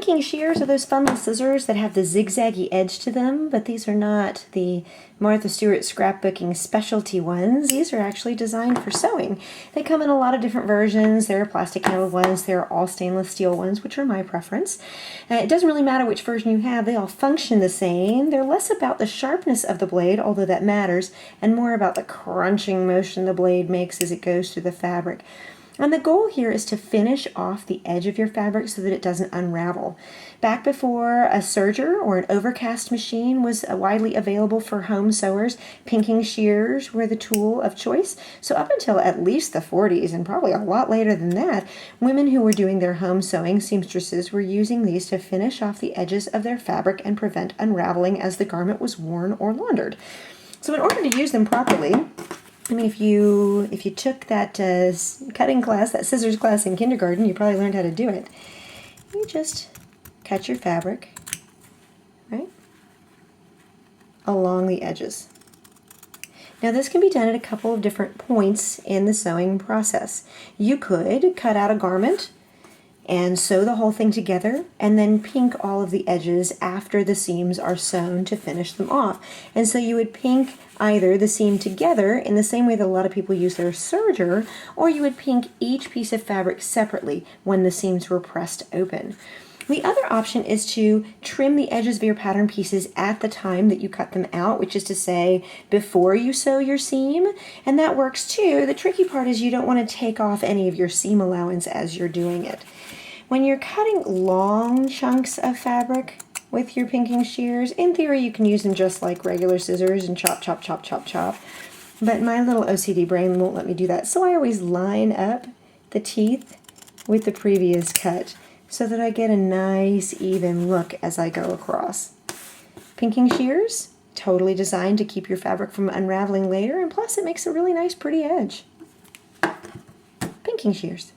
Pinking shears are those fun little scissors that have the zigzaggy edge to them, but these are not the Martha Stewart scrapbooking specialty ones. These are actually designed for sewing. They come in a lot of different versions. There are plastic handled ones, there are all stainless steel ones, which are my preference. It doesn't really matter which version you have, they all function the same. They're less about the sharpness of the blade, although that matters, and more about the crunching motion the blade makes as it goes through the fabric. And the goal here is to finish off the edge of your fabric so that it doesn't unravel. Back before a serger or an overcast machine was widely available for home sewers, pinking shears were the tool of choice. So up until at least the 40s, and probably a lot later than that, women who were doing their home sewing, seamstresses, were using these to finish off the edges of their fabric and prevent unraveling as the garment was worn or laundered. So in order to use them properly, I mean, if you took that cutting class, that scissors class in kindergarten, you probably learned how to do it. You just cut your fabric, right, along the edges. Now this can be done at a couple of different points in the sewing process. You could cut out a garment and sew the whole thing together and then pink all of the edges after the seams are sewn to finish them off. And so you would pink either the seam together in the same way that a lot of people use their serger, or you would pink each piece of fabric separately when the seams were pressed open. The other option is to trim the edges of your pattern pieces at the time that you cut them out, which is to say before you sew your seam, and that works too. The tricky part is you don't want to take off any of your seam allowance as you're doing it. When you're cutting long chunks of fabric with your pinking shears, in theory you can use them just like regular scissors and chop, chop, chop, chop, chop. But my little OCD brain won't let me do that, so I always line up the teeth with the previous cut so that I get a nice even look as I go across. Pinking shears, totally designed to keep your fabric from unraveling later, and plus it makes a really nice pretty edge. Pinking shears.